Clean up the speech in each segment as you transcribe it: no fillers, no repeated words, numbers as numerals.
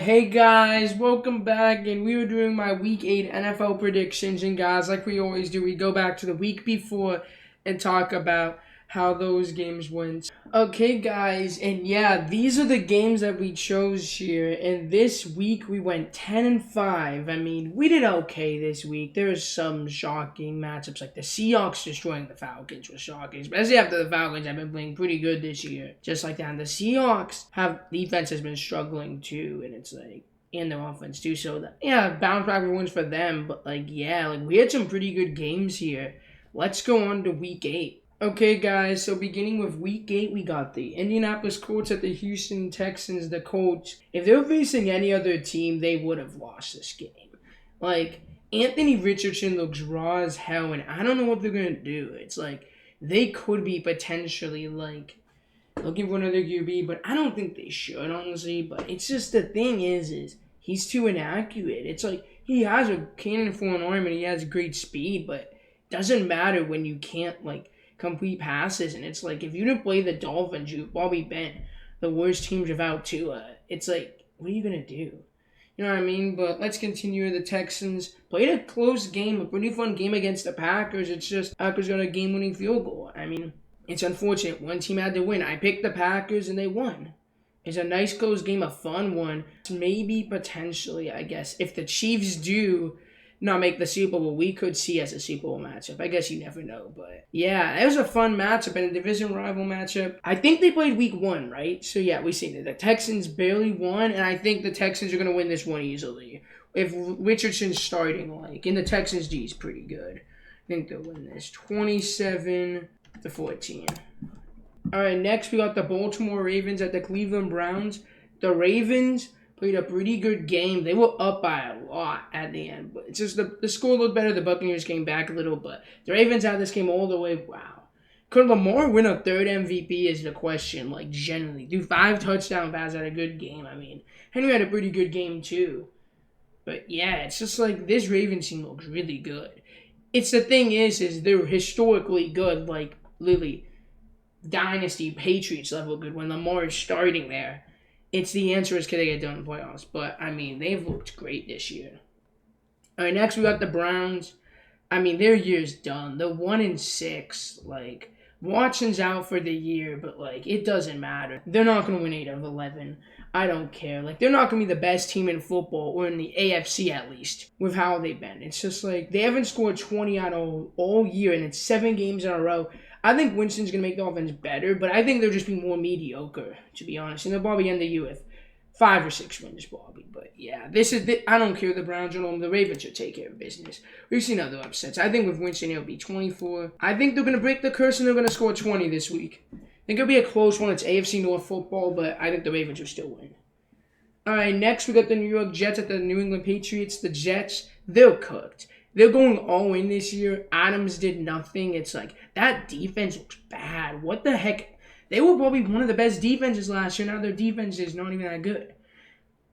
Hey guys, welcome back, and we were doing my Week 8 NFL predictions, and guys, like we always do, we go back to the week before and talk about how those games went. Okay guys, and yeah, these are the games that we chose here, and this week we went 10-5. I mean, we did okay this week. There was some shocking matchups, like the Seahawks destroying the Falcons was shocking, especially after the Falcons have been playing pretty good this year, just like that. And the Seahawks defense has been struggling too, and it's like, and their offense too. So bounce back wins for them. But we had some pretty good games here. Let's go on to week 8. Okay, guys, so beginning with week 8, we got the Indianapolis Colts at the Houston Texans. The Colts, if they were facing any other team, they would have lost this game. Like, Anthony Richardson looks raw as hell, and I don't know what they're going to do. It's like, they could be potentially, looking for another QB, but I don't think they should, honestly. But it's just, the thing is he's too inaccurate. It's like, he has a cannon for an arm, and he has great speed, but it doesn't matter when you can't, complete passes. And it's like, if you didn't play the Dolphins, you've probably been the worst teams without Tua. It's like, what are you going to do? You know what I mean? But let's continue. The Texans played a close game, a pretty fun game against the Packers. It's just Packers got a game-winning field goal. I mean, it's unfortunate. One team had to win. I picked the Packers, and they won. It's a nice close game, a fun one. Maybe, potentially, I guess, if the Chiefs do not make the Super Bowl, we could see as a Super Bowl matchup. I guess you never know, but yeah, it was a fun matchup and a division rival matchup. I think they played week 1, right? So yeah, we see that the Texans barely won, and I think the Texans are going to win this one easily. If Richardson's starting, and the Texans D is pretty good. I think they'll win this 27-14. All right, next we got the Baltimore Ravens at the Cleveland Browns. The Ravens played a pretty good game. They were up by a lot at the end, but it's just the score looked better. The Buccaneers came back a little, but the Ravens had this game all the way. Wow. Could Lamar win a third MVP is the question, generally. Do 5 touchdown passes, had a good game. I mean, Henry had a pretty good game too. But yeah, it's just this Ravens team looks really good. It's the thing is they're historically good, literally dynasty Patriots level good when Lamar is starting there. It's the answer is, can they get done in the playoffs? But, I mean, they've looked great this year. All right, next we got the Browns. I mean, their year's done. They're 1-6. Watson's out for the year, but, it doesn't matter. They're not going to win 8 out of 11. I don't care. They're not going to be the best team in football, or in the AFC at least, with how they've been. It's just they haven't scored 20 out of all year, and it's 7 games in a row. I think Winston's going to make the offense better, but I think they'll just be more mediocre, to be honest. And they'll probably end the year with 5 or 6 wins, probably. But yeah, I don't care. The Browns are home. The Ravens should take care of business. We've seen other upsets. I think with Winston, it'll be 24. I think they're going to break the curse and they're going to score 20 this week. I think it'll be a close one. It's AFC North football, but I think the Ravens will still win. All right, next we got the New York Jets at the New England Patriots. The Jets, they're cooked. They're going all in this year. Adams did nothing. It's that defense looks bad. What the heck? They were probably one of the best defenses last year. Now their defense is not even that good.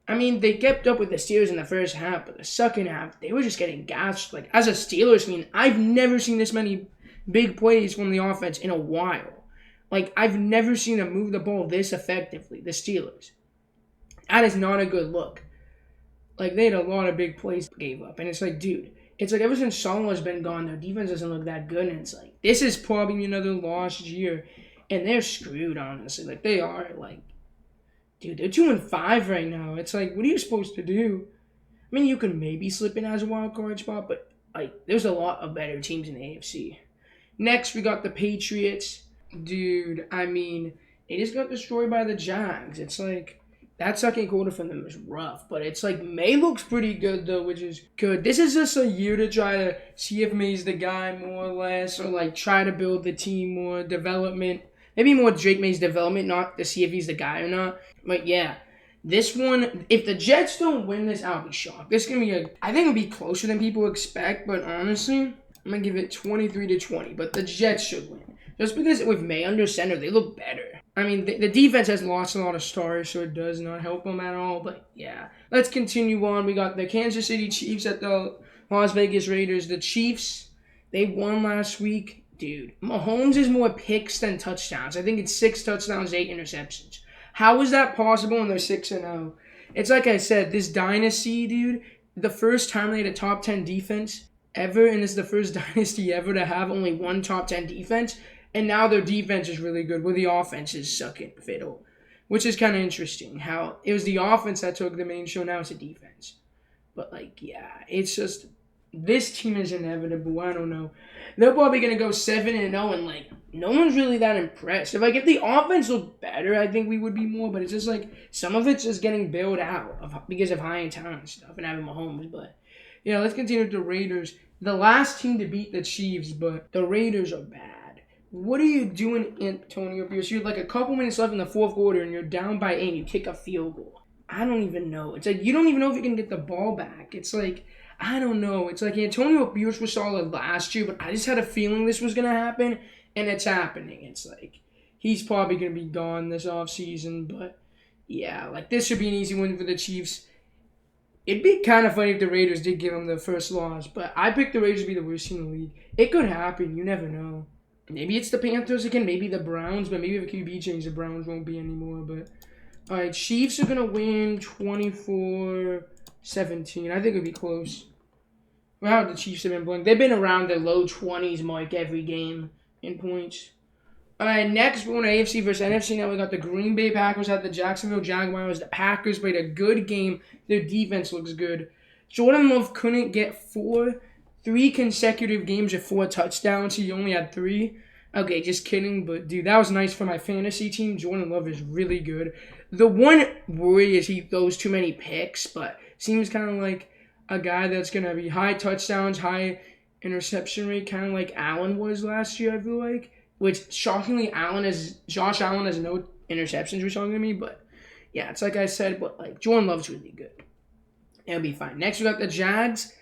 I mean, they kept up with the Steelers in the first half, but the second half, they were just getting gashed. As a Steelers fan, I've never seen this many big plays from the offense in a while. I've never seen them move the ball this effectively, the Steelers. That is not a good look. They had a lot of big plays gave up. And it's dude, it's ever since Salah's been gone, their defense doesn't look that good. And it's this is probably another lost year. And they're screwed, honestly. They are. Dude, they're 2-5 right now. It's what are you supposed to do? I mean, you can maybe slip in as a wild card spot, but, there's a lot of better teams in the AFC. Next, we got the Patriots. Dude, I mean, they just got destroyed by the Jags. It's that second quarter from them is rough, but it's May looks pretty good, though, which is good. This is just a year to try to see if May's the guy, more or less, or, try to build the team more, development. Maybe more Drake May's development, not to see if he's the guy or not. But, yeah, this one, if the Jets don't win this, I'll be shocked. This is going to be I think it'll be closer than people expect, but honestly, I'm going to give it 23-20, but the Jets should win. Just because with May under center, they look better. I mean, the defense has lost a lot of stars, so it does not help them at all. But, yeah. Let's continue on. We got the Kansas City Chiefs at the Las Vegas Raiders. The Chiefs, they won last week. Dude, Mahomes is more picks than touchdowns. I think it's 6 touchdowns, 8 interceptions. How is that possible when they're 6-0? It's like I said, this dynasty, dude, the first time they had a top 10 defense ever, and it's the first dynasty ever to have only one top 10 defense, and now their defense is really good, where the offense is sucking fiddle, which is kind of interesting, how it was the offense that took the main show, now it's the defense. But, like, yeah, it's just, this team is inevitable. I don't know. They're probably going to go 7-0, and, like, no one's really that impressed. If the offense looked better, I think we would be more, but it's just, like, some of it's just getting built out because of high-end talent and stuff and having Mahomes. But, yeah, let's continue with the Raiders. The last team to beat the Chiefs, but the Raiders are bad. What are you doing, Antonio Pierce? You're, like, a couple minutes left in the fourth quarter, and you're down by 8, and you kick a field goal. I don't even know. It's like you don't even know if you can get the ball back. It's like, I don't know. It's like Antonio Pierce was solid last year, but I just had a feeling this was going to happen, and it's happening. It's like he's probably going to be gone this offseason, but yeah, like this should be an easy win for the Chiefs. It'd be kind of funny if the Raiders did give them the first loss, but I picked the Raiders to be the worst team in the league. It could happen. You never know. Maybe it's the Panthers again, maybe the Browns, but maybe if QB change, the Browns won't be anymore, but... All right, Chiefs are going to win 24-17. I think it'll be close. Wow, the Chiefs have been playing. They've been around the low 20s mark every game in points. All right, next we're on AFC versus NFC. Now we got the Green Bay Packers at the Jacksonville Jaguars. The Packers played a good game. Their defense looks good. Jordan Love couldn't get 3 consecutive games of 4 touchdowns. He only had 3. Okay, just kidding, but dude, that was nice for my fantasy team. Jordan Love is really good. The one worry is he throws too many picks, but seems kind of like a guy that's going to be high touchdowns, high interception rate, kind of like Allen was last year, I feel like. Which, shockingly, Josh Allen has no interceptions, which shocking to me, but yeah, it's like I said, but like Jordan Love's really good. It'll be fine. Next, we got the Jags.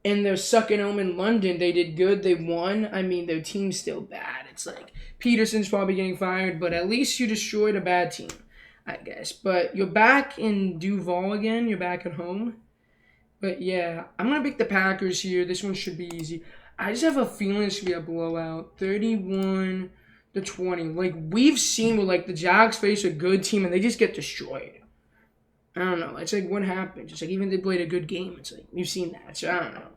And they're sucking home in London. They did good. They won. I mean, their team's still bad. It's like Peterson's probably getting fired, but at least you destroyed a bad team, I guess. But you're back in Duval again. You're back at home. But yeah, I'm going to pick the Packers here. This one should be easy. I just have a feeling it should be a blowout. 31-20. Like, we've seen where, like, the Jags face a good team and they just get destroyed. I don't know. It's like, what happened? It's like, even they played a good game. It's like, we've seen that. So, I don't know.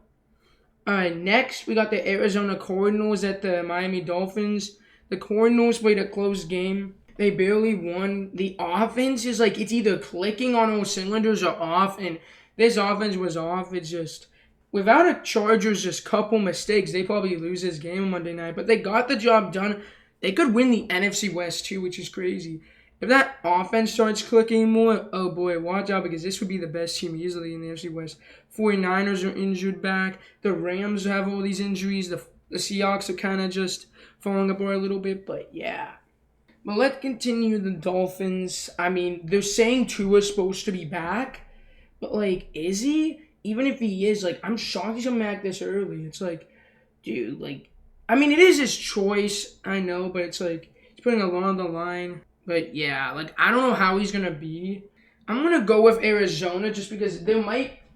All right, next, we got the Arizona Cardinals at the Miami Dolphins. The Cardinals played a close game. They barely won. The offense is like, it's either clicking on all cylinders or off. And this offense was off. It's just, without a Chargers, just couple mistakes, they probably lose this game on Monday night. But they got the job done. They could win the NFC West, too, which is crazy. If that offense starts clicking more, oh boy, watch out, because this would be the best team easily in the NFC West. 49ers are injured back. The Rams have all these injuries. The Seahawks are kind of just falling apart a little bit, but yeah. But let's continue the Dolphins. I mean, they're saying Tua's supposed to be back, but like, is he? Even if he is, like, I'm shocked he's coming back this early. It's like, dude, like, I mean, it is his choice, I know, but it's like, he's putting a lot on the line. But yeah, like, I don't know how he's going to be. I'm going to go with Arizona just because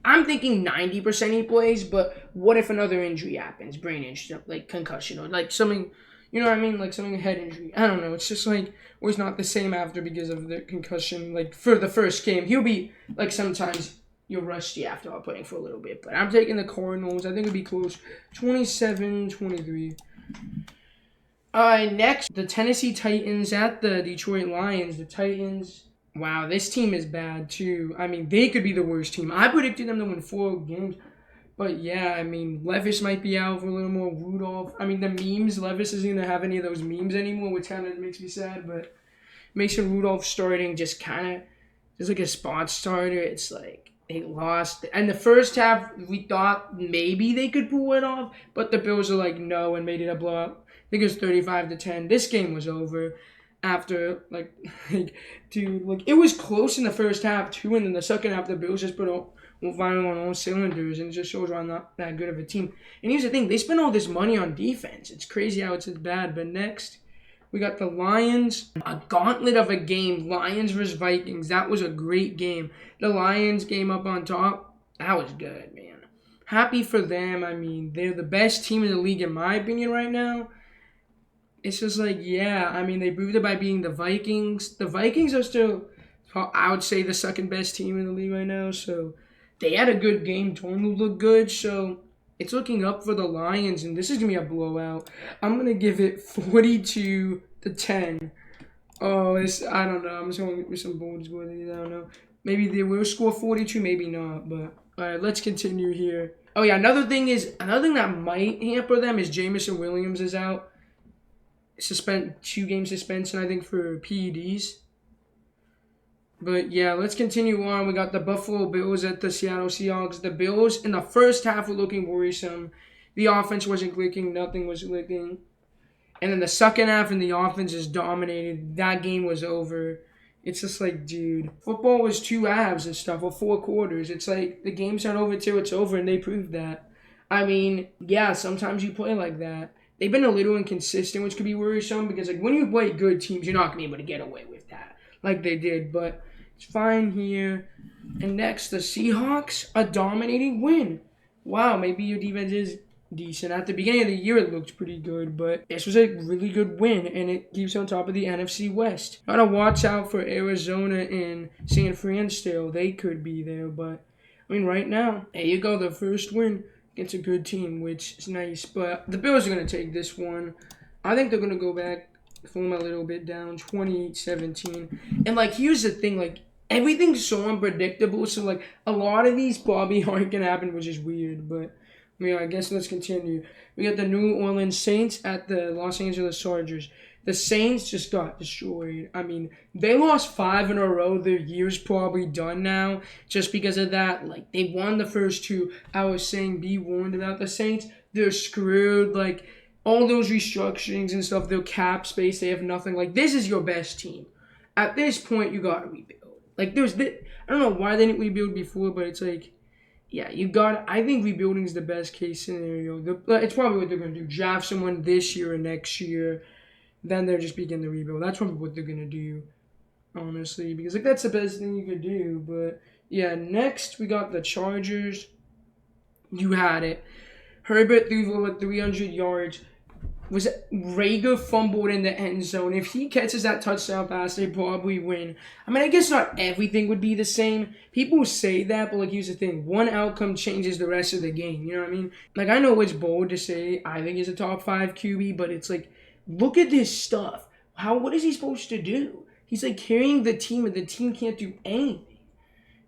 I'm thinking 90% he plays, but what if another injury happens? Brain injury, like concussion, or like something, you know what I mean? Like something, head injury. I don't know. It's just like, was not the same after because of the concussion. Like for the first game, he'll be like sometimes you're rusty after playing for a little bit. But I'm taking the Cardinals. I think it'll be close. 27-23. Next, the Tennessee Titans at the Detroit Lions. The Titans, wow, this team is bad too. I mean, they could be the worst team. I predicted them to win 4 games. But yeah, I mean, Levis might be out for a little more. Rudolph. I mean, the memes, Levis isn't going to have any of those memes anymore, which kind of makes me sad. But Mason Rudolph starting just kind of, just like a spot starter. It's like, they lost. And the first half, we thought maybe they could pull it off. But the Bills are like, no, and made it a blowout. I think it was 35-10. This game was over after, dude, it was close in the first half, too. And then the second half, the Bills just put firing on all cylinders, and it just shows we're not that good of a team. And here's the thing, they spend all this money on defense. It's crazy how it's bad. But next, we got the Lions. A gauntlet of a game, Lions versus Vikings. That was a great game. The Lions game up on top, that was good, man. Happy for them. I mean, they're the best team in the league, in my opinion, right now. It's just like, yeah, I mean, they proved it by beating the Vikings. The Vikings are still I would say the second best team in the league right now. So they had a good game. Darnold looked good. So it's looking up for the Lions, and this is gonna be a blowout. I'm gonna give it 42-10. Oh, I don't know. I'm just going with some bold scores. I don't know. Maybe they will score 42, maybe not. But all right, let's continue here. Oh yeah, another thing that might hamper them is Jameson Williams is out. 2-game suspension, I think, for PEDs. But yeah, let's continue on. We got the Buffalo Bills at the Seattle Seahawks. The Bills in the first half were looking worrisome. The offense wasn't clicking. Nothing was clicking. And then the second half and the offense just dominated. That game was over. It's just like, dude, football was 2 halves and stuff, or 4 quarters. It's like the game's not over till it's over, and they proved that. I mean, yeah, sometimes you play like that. They've been a little inconsistent, which could be worrisome because, like, when you play good teams, you're not going to be able to get away with that like they did. But it's fine here. And next, the Seahawks, a dominating win. Wow, maybe your defense is decent. At the beginning of the year, it looked pretty good, but this was a really good win, and it keeps you on top of the NFC West. Gotta watch out for Arizona and San Fran still. They could be there, but, I mean, right now, there you go, the first win against a good team, which is nice. But the Bills are going to take this one. I think they're going to go back, slow them a little bit down, 28-17. And, like, here's the thing, like, everything's so unpredictable, so, like, a lot of these probably aren't going to happen, which is weird, but yeah, I guess let's continue. We got the New Orleans Saints at the Los Angeles Chargers. The Saints just got destroyed. I mean, they lost 5 in a row. Their year's probably done now just because of that. Like, they won the first 2. I was saying, be warned about the Saints. They're screwed. Like, all those restructurings and stuff, their cap space, they have nothing. Like, this is your best team. At this point, you got to rebuild. Like, I don't know why they didn't rebuild before, but it's like, yeah, I think rebuilding is the best case scenario. It's probably what they're going to do. Draft someone this year or next year. Then they'll just begin the rebuild. That's probably what they're going to do, honestly. Because, like, that's the best thing you could do. But, yeah, next we got the Chargers. You had it. Herbert threw for 300 yards. Rager fumbled in the end zone. If he catches that touchdown pass, they probably win. I mean, I guess not everything would be the same. People say that, but, like, here's the thing. One outcome changes the rest of the game. You know what I mean? Like, I know it's bold to say I think he's a top 5 QB, but it's like, look at this stuff. What is he supposed to do? He's, like, carrying the team, and the team can't do anything.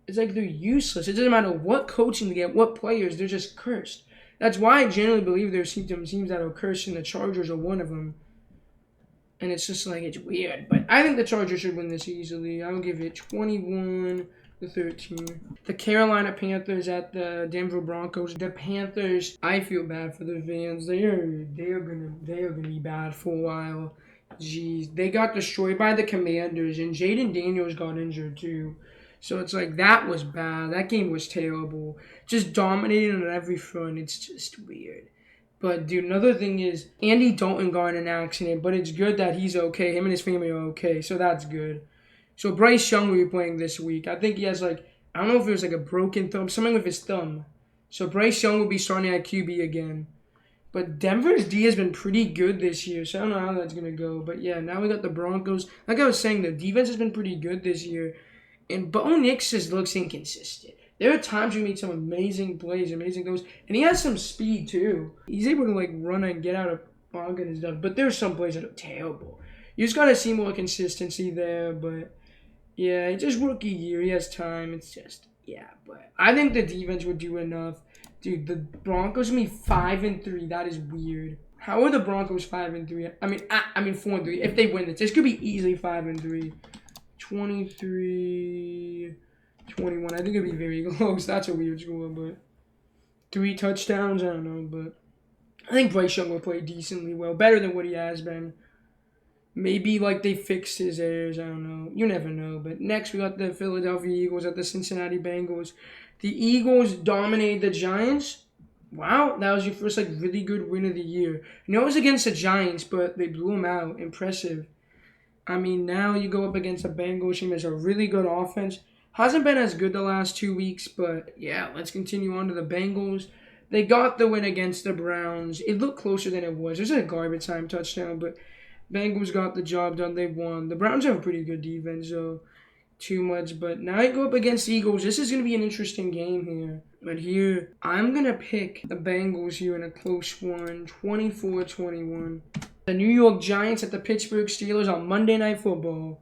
It's like they're useless. It doesn't matter what coaching they get, what players, they're just cursed. That's why I generally believe there's teams that are cursed, and the Chargers are one of them. And it's just like, it's weird. But I think the Chargers should win this easily. I'll give it 21-13. The Carolina Panthers at the Denver Broncos. The Panthers, I feel bad for their fans. They are gonna be bad for a while. Jeez. They got destroyed by the Commanders, and Jaden Daniels got injured too. So it's like, that was bad. That game was terrible. Just dominating on every front. It's just weird. But, dude, another thing is, Andy Dalton got in an accident, but it's good that he's okay. Him and his family are okay, so that's good. So Bryce Young will be playing this week. I think he has, like, I don't know if it was, like, a broken thumb, something with his thumb. So Bryce Young will be starting at QB again. But Denver's D has been pretty good this year, so I don't know how that's going to go. But, yeah, now we got the Broncos. Like I was saying, the defense has been pretty good this year. And Bo Nix just looks inconsistent. There are times he made some amazing plays, amazing goals, and he has some speed too. He's able to, like, run and get out of pocket and stuff, but there's some plays that are terrible. You just gotta see more consistency there, but yeah, it's just rookie year. He has time. It's just, yeah, but I think the defense would do enough. Dude, the Broncos will be 5-3. That is weird. How are the Broncos 5-3? I mean 4-3. If they win this could be easily 5-3. 23-21. I think it'd be very close. That's a weird score, but 3 touchdowns, I don't know, but I think Bryce Young will play decently well, better than what he has been. Maybe, like, they fixed his errors, I don't know. You never know. But next, we got the Philadelphia Eagles at the Cincinnati Bengals. The Eagles dominated the Giants. Wow, that was your first, like, really good win of the year. I know it was against the Giants, but they blew them out. Impressive. I mean, now you go up against a Bengals team that's a really good offense. Hasn't been as good the last 2 weeks, but yeah, let's continue on to the Bengals. They got the win against the Browns. It looked closer than it was. It was a garbage time touchdown, but Bengals got the job done. They won. The Browns have a pretty good defense, so too much. But now I go up against the Eagles. This is going to be an interesting game here. But here, I'm going to pick the Bengals here in a close one, 24-21. The New York Giants at the Pittsburgh Steelers on Monday Night Football.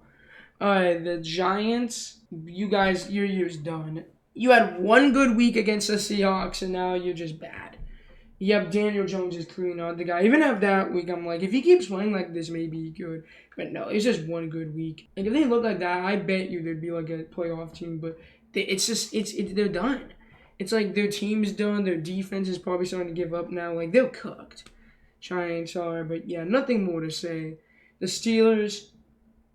The Giants, you guys, your year's done. You had one good week against the Seahawks, and now you're just bad. Yep, Daniel Jones is clearly not the guy. Even after that week, I'm like, if he keeps playing like this, maybe he could. But no, it's just one good week. And if they look like that, I bet you they'd be like a playoff team. But they're done. It's like their team's done. Their defense is probably starting to give up now. Like, they're cooked. Giants are. But yeah, nothing more to say. The Steelers,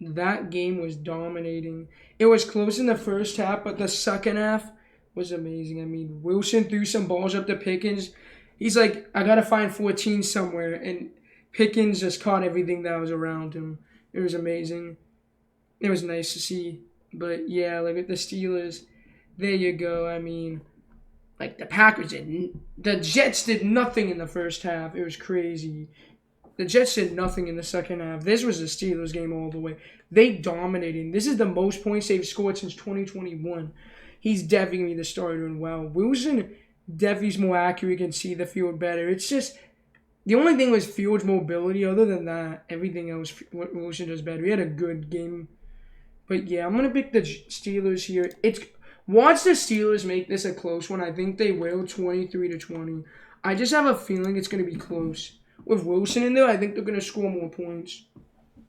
that game was dominating. It was close in the first half, but the second half was amazing. I mean, Wilson threw some balls up to Pickens. He's like, I got to find 14 somewhere. And Pickens just caught everything that was around him. It was amazing. It was nice to see. But yeah, like with the Steelers, there you go. I mean, like the Jets did nothing in the first half. It was crazy. The Jets did nothing in the second half. This was the Steelers game all the way. They dominated. This is the most points they've scored since 2021. He's definitely the starter and well. Wilson definitely's more accurate, can see the field better. It's just the only thing was Fields' mobility. Other than that, everything else Wilson does better. He had a good game. But yeah, I'm gonna pick the Steelers here. Watch the Steelers make this a close one. I think they will, 23-20. I just have a feeling it's gonna be close. With Wilson in there, I think they're gonna score more points.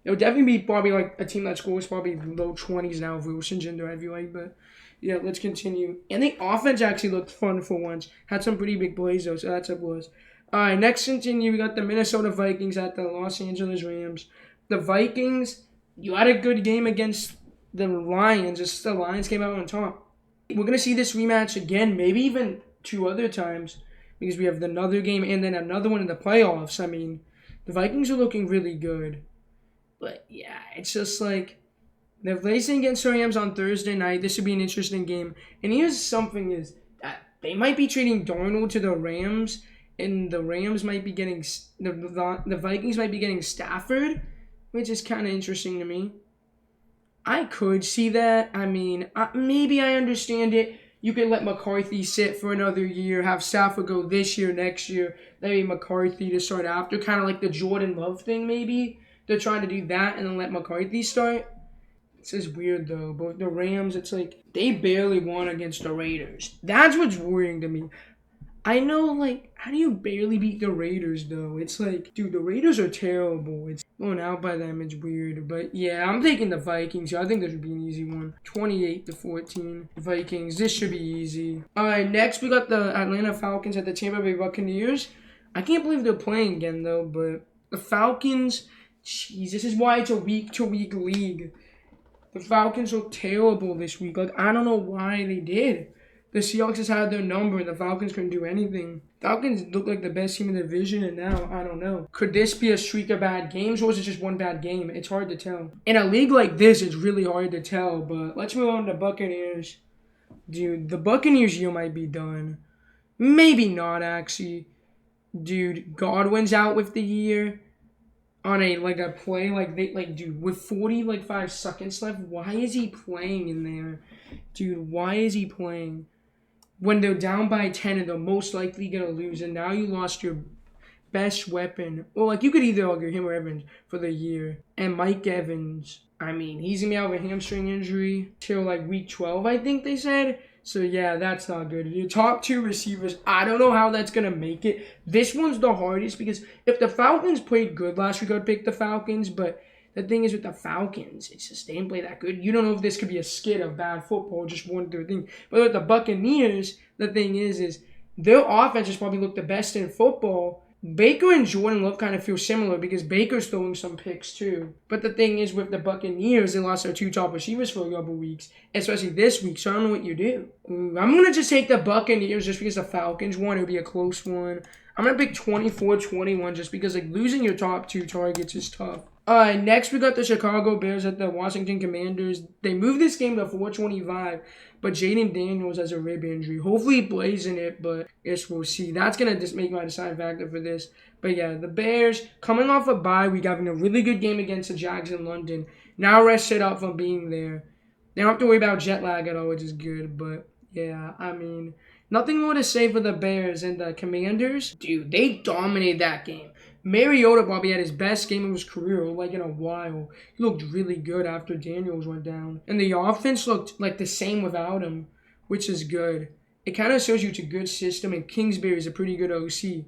It'll definitely be probably like a team that scores probably low 20s now if Wilson's in there, I feel like. But yeah, let's continue. And the offense actually looked fun for once. Had some pretty big plays though, so that's a plus. All right, next continue. We got the Minnesota Vikings at the Los Angeles Rams. The Vikings, you had a good game against the Lions. Just the Lions came out on top. We're going to see this rematch again, maybe even 2 other times, because we have another game and then another one in the playoffs. I mean, the Vikings are looking really good. But yeah, it's just like, they're racing against the Rams on Thursday night. This should be an interesting game. And here's something is that they might be trading Darnold to the Rams, and the Rams might be getting the Vikings might be getting Stafford, which is kind of interesting to me. I could see that. I mean, maybe I understand it. You could let McCarthy sit for another year, have Stafford go this year, next year, maybe McCarthy to start after, kind of like the Jordan Love thing maybe. They're trying to do that and then let McCarthy start. It's just weird though. But the Rams, it's like they barely won against the Raiders. That's what's worrying to me. I know, like, how do you barely beat the Raiders, though? It's like, dude, the Raiders are terrible. It's going out by them. It's weird. But, yeah, I'm taking the Vikings. I think this would be an easy one. 28-14. Vikings. This should be easy. All right, next we got the Atlanta Falcons at the Tampa Bay Buccaneers. I can't believe they're playing again, though. But the Falcons, jeez, this is why it's a week-to-week league. The Falcons look terrible this week. Like, I don't know why they did. The Seahawks just had their number, and the Falcons couldn't do anything. Falcons look like the best team in the division, and now, I don't know. Could this be a streak of bad games, or was it just one bad game? It's hard to tell. In a league like this, it's really hard to tell, but let's move on to the Buccaneers. Dude, the Buccaneers year might be done. Maybe not, actually. Dude, Godwin's out with the year. On a play, dude, with 45 seconds left, why is he playing in there? Dude, why is he playing? When they're down by 10 and they're most likely going to lose, and now you lost your best weapon. Well, you could either argue him or Evans for the year. And Mike Evans, I mean, he's going to be out with a hamstring injury till week 12, I think they said. So, yeah, that's not good. Your top 2 receivers, I don't know how that's going to make it. This one's the hardest because if the Falcons played good last week, I'd pick the Falcons, but the thing is with the Falcons, it's just they didn't play that good. You don't know if this could be a skid of bad football, just one through thing. But with the Buccaneers, the thing is their offense just probably looked the best in football. Baker and Jordan Love kind of feel similar because Baker's throwing some picks too. But the thing is with the Buccaneers, they lost their 2 top receivers for a couple weeks, especially this week, so I don't know what you do. I'm going to just take the Buccaneers just because the Falcons won. It'll be a close one. I'm going to pick 24-21 just because losing your top 2 targets is tough. Alright, next we got the Chicago Bears at the Washington Commanders. They moved this game to 4:25, but Jaden Daniels has a rib injury. Hopefully he plays in it, but I guess we'll see. That's going to just make my deciding factor for this. But yeah, the Bears, coming off a bye week, having a really good game against the Jags in London. Now rested up from being there. They don't have to worry about jet lag at all, which is good. But yeah, I mean, nothing more to say for the Bears and the Commanders. Dude, they dominated that game. Mariota probably had his best game of his career, like in a while. He looked really good after Daniels went down. And the offense looked like the same without him, which is good. It kind of shows you it's a good system, and Kingsbury is a pretty good OC.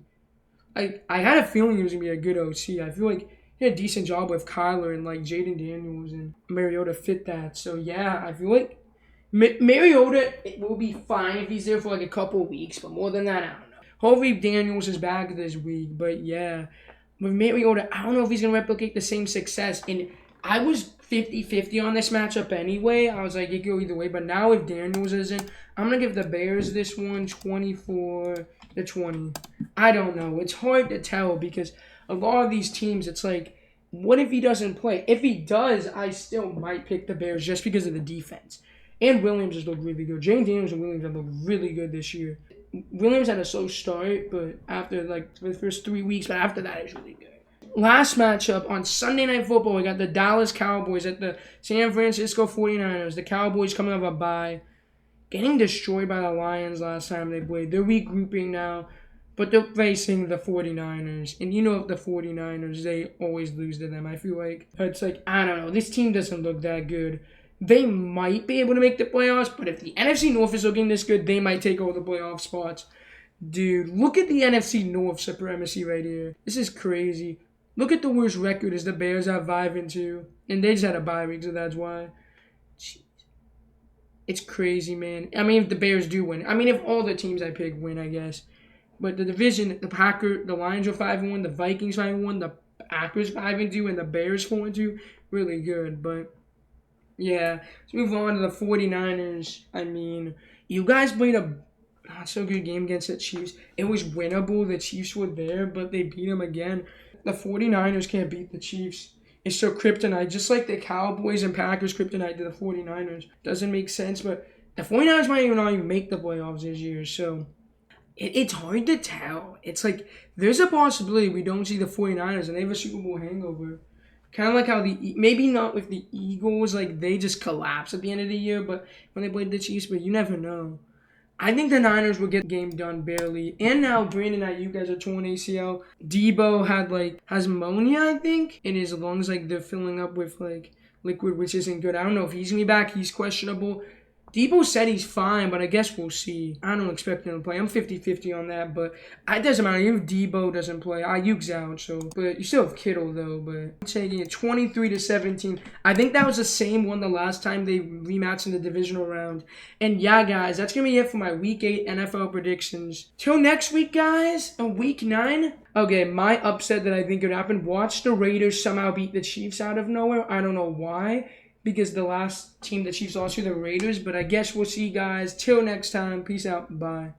I had a feeling he was going to be a good OC. I feel like he had a decent job with Kyler and like Jaden Daniels and Mariota fit that. So yeah, I feel like Mariota will be fine if he's there for like a couple of weeks, but more than that, I don't know. Hopefully Daniels is back this week, but yeah, with Mariota, I don't know if he's going to replicate the same success. And I was 50-50 on this matchup anyway. I was like, it could go either way, but now if Daniels isn't, I'm going to give the Bears this one 24-20. I don't know. It's hard to tell because a lot of these teams, it's like, what if he doesn't play? If he does, I still might pick the Bears just because of the defense. And Williams has looked really good. Jane Daniels and Williams have looked really good this year. Williams had a slow start, but after like the first 3 weeks, but after that, it's really good. Last matchup on Sunday Night Football, we got the Dallas Cowboys at the San Francisco 49ers. The Cowboys coming off a bye, getting destroyed by the Lions last time they played. They're regrouping now, but they're facing the 49ers. And you know the 49ers, they always lose to them. I feel like it's like, I don't know. This team doesn't look that good. They might be able to make the playoffs, but if the NFC North is looking this good, they might take over the playoff spots. Dude, look at the NFC North supremacy right here. This is crazy. Look at the worst record as the Bears have 5-2, and they just had a bye week, so that's why. Jeez. It's crazy, man. I mean, if the Bears do win. I mean, if all the teams I pick win, I guess. But the division, the Lions are 5-1, the Vikings 5-1, the Packers 5-2, and the Bears 4-2. Really good, but yeah. Let's move on to the 49ers. I mean, you guys played a not so good game against the Chiefs. It was winnable. The Chiefs were there, but they beat them again. The 49ers can't beat the Chiefs. It's so kryptonite. Just like the Cowboys and Packers kryptonite to the 49ers. Doesn't make sense, but the 49ers might not even make the playoffs this year, so it's hard to tell. It's like there's a possibility we don't see the 49ers and they have a Super Bowl hangover. Kind of like how maybe not with the Eagles, like they just collapse at the end of the year, but when they played the Chiefs, but you never know. I think the Niners will get the game done barely. And now Brandon Ayuk has a torn ACL. Debo has pneumonia, I think, in his lungs, like they're filling up with like liquid, which isn't good. I don't know if he's gonna be back. He's questionable. Debo said he's fine, but I guess we'll see. I don't expect him to play. I'm 50-50 on that, but it doesn't matter. Even if Debo doesn't play, Ayuk's out, so. But you still have Kittle, though, but I'm taking it 23-17. I think that was the same one the last time they rematched in the divisional round. And yeah, guys, that's going to be it for my Week 8 NFL predictions. Till next week, guys, Week 9. Okay, my upset that I think could happen. Watch the Raiders somehow beat the Chiefs out of nowhere. I don't know why. Because the last team the Chiefs lost to the Raiders. But I guess we'll see you guys. Till next time. Peace out. Bye.